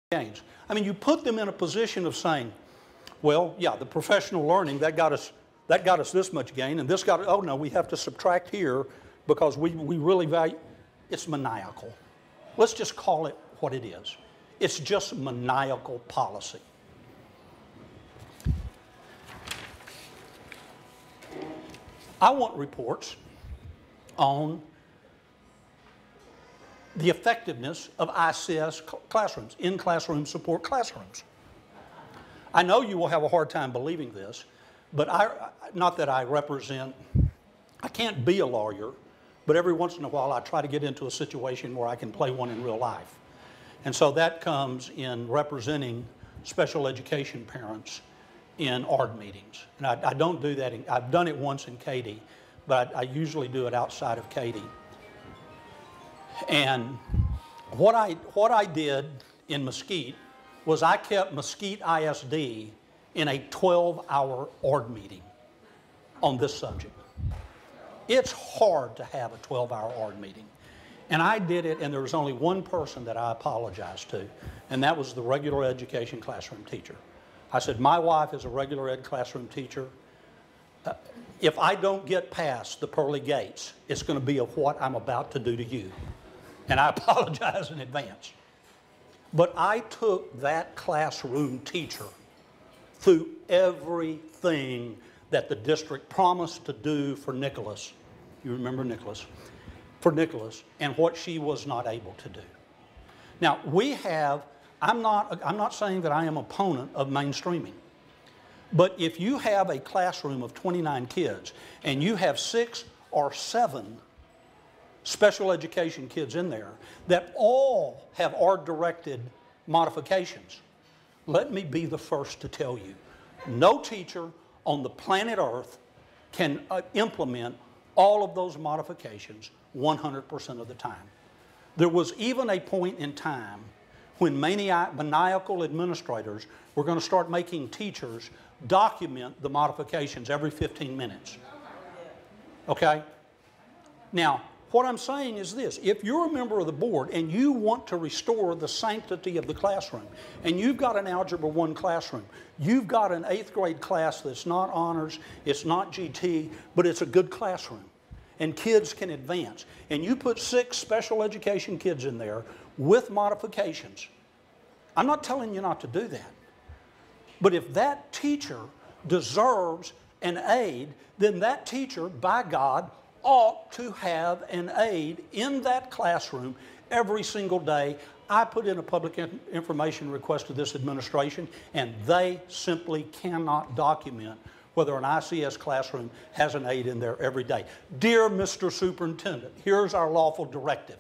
gains. I mean, you put them in a position of saying, well, yeah, the professional learning, that got us this much gain, and this got, oh no, we have to subtract here because we really value, it's maniacal. Let's just call it what it is. It's just maniacal policy. I want reports on the effectiveness of ICS classrooms, in-classroom support classrooms. I know you will have a hard time believing this, but not that I represent, I can't be a lawyer, but every once in a while I try to get into a situation where I can play one in real life. And so that comes in representing special education parents in ARD meetings. And I don't do that, I've done it once in Katy, but I usually do it outside of Katy. And what I did in Mesquite was I kept Mesquite ISD in a 12-hour ARD meeting on this subject. It's hard to have a 12-hour ARD meeting. And I did it, and there was only one person that I apologized to, and that was the regular education classroom teacher. I said, my wife is a regular ed classroom teacher. If I don't get past the pearly gates, it's going to be of what I'm about to do to you. And I apologize in advance. But I took that classroom teacher through everything that the district promised to do for Nicholas. You remember Nicholas? For Nicholas, and what she was not able to do. Now, we have, I'm not saying that I am an opponent of mainstreaming, but if you have a classroom of 29 kids and you have 6 or 7 special education kids in there that all have ARD-directed modifications, let me be the first to tell you, no teacher on the planet Earth can implement all of those modifications 100% of the time. There was even a point in time when maniacal administrators were going to start making teachers document the modifications every 15 minutes. Okay? Now, what I'm saying is this: if you're a member of the board and you want to restore the sanctity of the classroom, and you've got an Algebra 1 classroom, you've got an 8th grade class that's not honors, it's not GT, but it's a good classroom, and kids can advance, and you put 6 special education kids in there with modifications, I'm not telling you not to do that. But if that teacher deserves an aide, then that teacher, by God, ought to have an aide in that classroom every single day. I put in a public information request to this administration, and they simply cannot document whether an ICS classroom has an aide in there every day. Dear Mr. Superintendent, here's our lawful directive.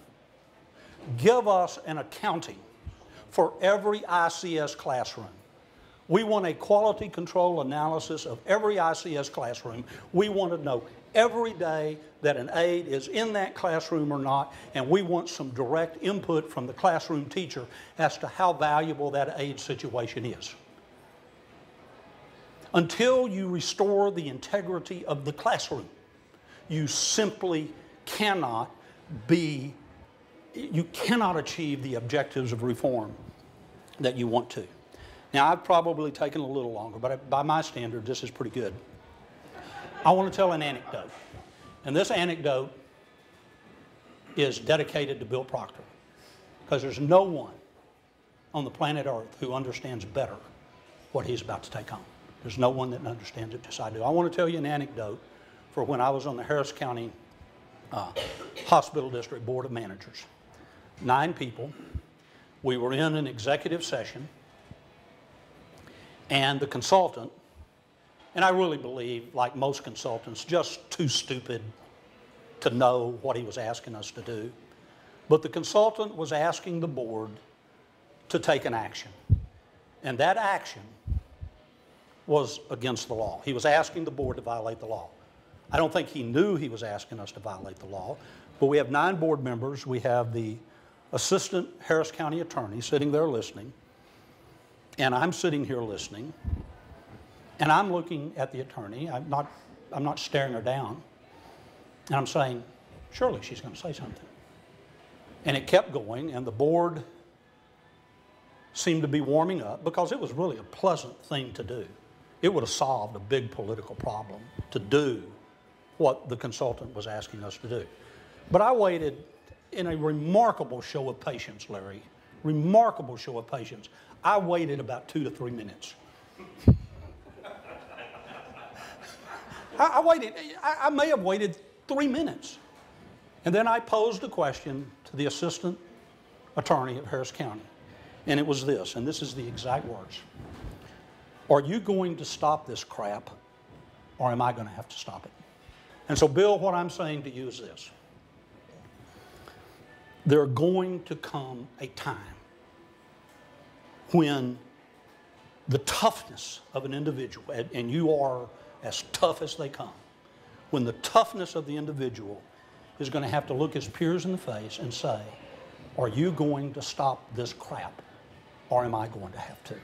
Give us an accounting for every ICS classroom. We want a quality control analysis of every ICS classroom. We want to know every day that an aide is in that classroom or not, and we want some direct input from the classroom teacher as to how valuable that aide situation is. Until you restore the integrity of the classroom, you simply cannot achieve the objectives of reform that you want to. Now, I've probably taken a little longer, but by my standard, this is pretty good. I want to tell an anecdote, and this anecdote is dedicated to Bill Proctor, because there's no one on the planet Earth who understands better what he's about to take on. There's no one that understands it as I do. I want to tell you an anecdote for when I was on the Harris County Hospital District Board of Managers. 9 people. We were in an executive session, and the consultant, and I really believe, like most consultants, just too stupid to know what he was asking us to do. But the consultant was asking the board to take an action. And that action was against the law. He was asking the board to violate the law. I don't think he knew he was asking us to violate the law, but we have 9 board members. We have the assistant Harris County attorney sitting there listening, and I'm sitting here listening. And I'm looking at the attorney. I'm not staring her down. And I'm saying, surely she's going to say something. And it kept going, and the board seemed to be warming up because it was really a pleasant thing to do. It would have solved a big political problem to do what the consultant was asking us to do. But I waited in a remarkable show of patience, Larry, remarkable show of patience. I waited about 2 to 3 minutes. I may have waited 3 minutes. And then I posed a question to the assistant attorney at Harris County. And it was this, and this is the exact words. Are you going to stop this crap, or am I going to have to stop it? And so, Bill, what I'm saying to you is this. There's going to come a time when the toughness of an individual, and you are as tough as they come, when the toughness of the individual is going to have to look his peers in the face and say, are you going to stop this crap, or am I going to have to?